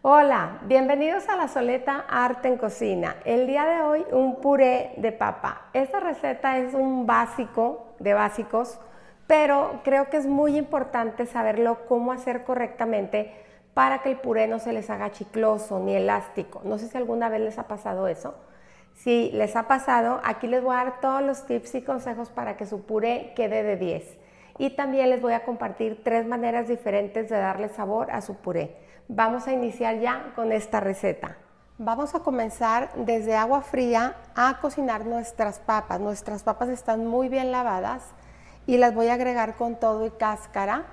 Hola, bienvenidos a La Soleta Arte en Cocina. El día de hoy un puré de papa. Esta receta es un básico de básicos, pero creo que es muy importante saberlo cómo hacer correctamente para que el puré no se les haga chicloso ni elástico. No sé si alguna vez les ha pasado eso. Si les ha pasado, aquí les voy a dar todos los tips y consejos para que su puré quede de 10. Y también les voy a compartir 3 maneras diferentes de darle sabor a su puré. Vamos a iniciar ya con esta receta. Vamos a comenzar desde agua fría a cocinar nuestras papas. Nuestras papas están muy bien lavadas y las voy a agregar con todo y cáscara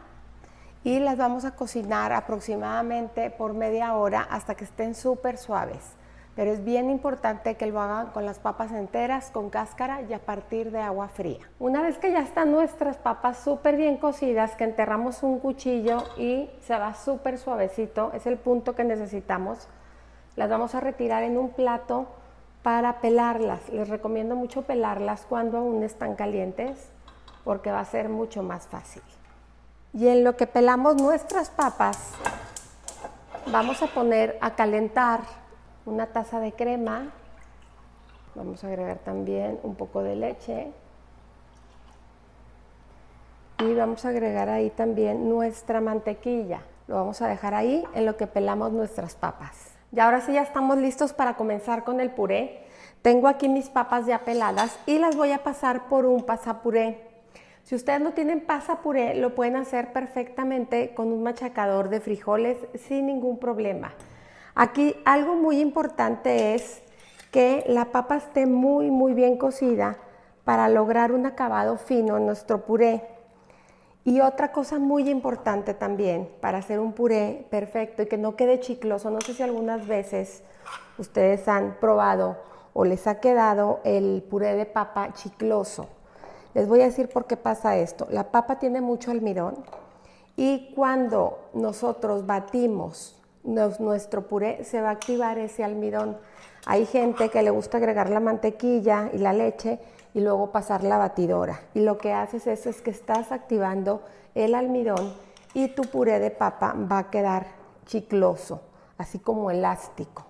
y las vamos a cocinar aproximadamente por media hora hasta que estén súper suaves. Pero es bien importante que lo hagan con las papas enteras, con cáscara y a partir de agua fría. Una vez que ya están nuestras papas súper bien cocidas, que enterramos un cuchillo y se va súper suavecito, es el punto que necesitamos, las vamos a retirar en un plato para pelarlas. Les recomiendo mucho pelarlas cuando aún están calientes porque va a ser mucho más fácil. Y en lo que pelamos nuestras papas, vamos a poner a calentar una taza de crema, vamos a agregar también un poco de leche y vamos a agregar ahí también nuestra mantequilla. Lo vamos a dejar ahí en lo que pelamos nuestras papas. Y ahora sí ya estamos listos para comenzar con el puré. Tengo aquí mis papas ya peladas y las voy a pasar por un pasapuré. Si ustedes no tienen pasapuré, lo pueden hacer perfectamente con un machacador de frijoles sin ningún problema. Aquí algo muy importante es que la papa esté muy bien cocida para lograr un acabado fino en nuestro puré. Y otra cosa muy importante también para hacer un puré perfecto y que no quede chicloso, no sé si algunas veces ustedes han probado o les ha quedado el puré de papa chicloso. Les voy a decir por qué pasa esto. La papa tiene mucho almidón y cuando nosotros batimos nuestro puré se va a activar ese almidón. Hay gente que le gusta agregar la mantequilla y la leche y luego pasar la batidora. Y lo que haces es que estás activando el almidón y tu puré de papa va a quedar chicloso, así como elástico.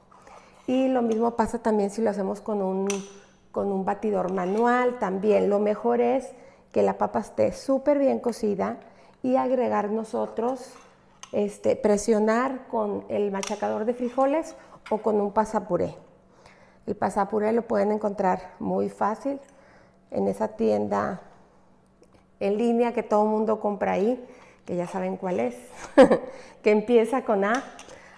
Y lo mismo pasa también si lo hacemos con un batidor manual. También lo mejor es que la papa esté súper bien cocida y agregar nosotros presionar con el machacador de frijoles o con un pasapuré. El pasapuré lo pueden encontrar muy fácil en esa tienda en línea que todo el mundo compra ahí, que ya saben cuál es, que empieza con A.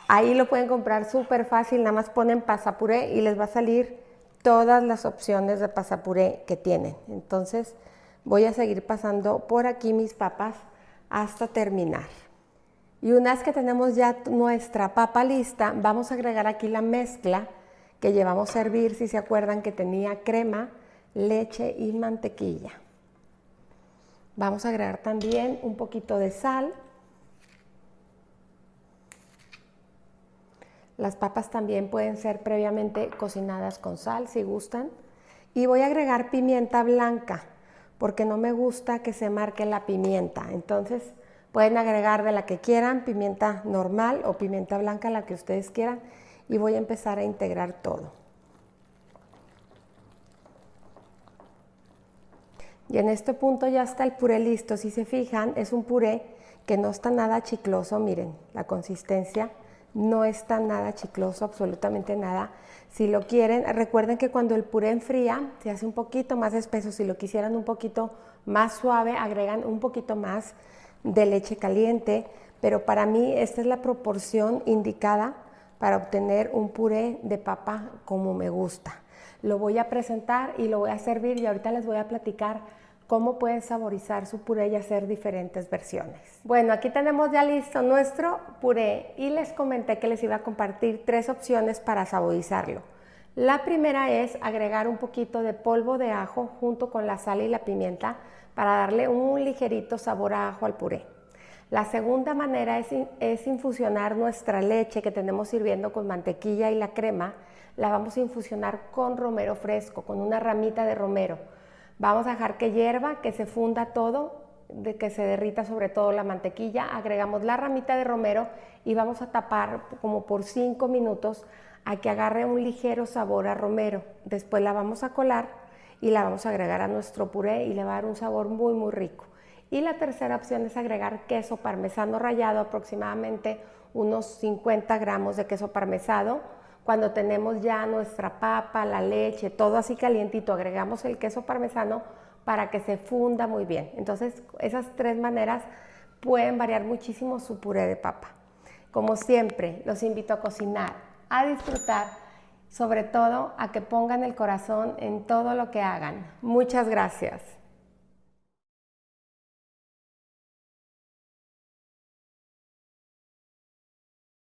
Ahí lo pueden comprar súper fácil, nada más ponen pasapuré y les va a salir todas las opciones de pasapuré que tienen. Entonces voy a seguir pasando por aquí mis papas hasta terminar. Y una vez que tenemos ya nuestra papa lista, vamos a agregar aquí la mezcla que llevamos a hervir, si se acuerdan que tenía crema, leche y mantequilla. Vamos a agregar también un poquito de sal. Las papas también pueden ser previamente cocinadas con sal si gustan. Y voy a agregar pimienta blanca porque no me gusta que se marque la pimienta. Entonces pueden agregar de la que quieran, pimienta normal o pimienta blanca, la que ustedes quieran. Y voy a empezar a integrar todo. Y en este punto ya está el puré listo. Si se fijan, es un puré que no está nada chicloso. Miren, la consistencia no está nada chicloso, absolutamente nada. Si lo quieren, recuerden que cuando el puré enfría, se hace un poquito más espeso. Si lo quisieran un poquito más suave, agregan un poquito más de leche caliente, pero para mí esta es la proporción indicada para obtener un puré de papa como me gusta. Lo voy a presentar y lo voy a servir y ahorita les voy a platicar cómo pueden saborizar su puré y hacer diferentes versiones. Bueno, aquí tenemos ya listo nuestro puré y les comenté que les iba a compartir 3 opciones para saborizarlo. La primera es agregar un poquito de polvo de ajo junto con la sal y la pimienta para darle un ligerito sabor a ajo al puré. La segunda manera es infusionar nuestra leche que tenemos hirviendo con mantequilla y la crema. La vamos a infusionar con romero fresco, con una ramita de romero. Vamos a dejar que hierva, que se funda todo de que se derrita sobre todo la mantequilla, agregamos la ramita de romero y vamos a tapar como por 5 minutos a que agarre un ligero sabor a romero. Después la vamos a colar y la vamos a agregar a nuestro puré y le va a dar un sabor muy rico. Y la tercera opción es agregar queso parmesano rallado, aproximadamente unos 50 gramos de queso parmesano. Cuando tenemos ya nuestra papa, la leche, todo así calientito, agregamos el queso parmesano para que se funda muy bien. Entonces, esas 3 maneras pueden variar muchísimo su puré de papa. Como siempre, los invito a cocinar, a disfrutar, sobre todo a que pongan el corazón en todo lo que hagan. Muchas gracias.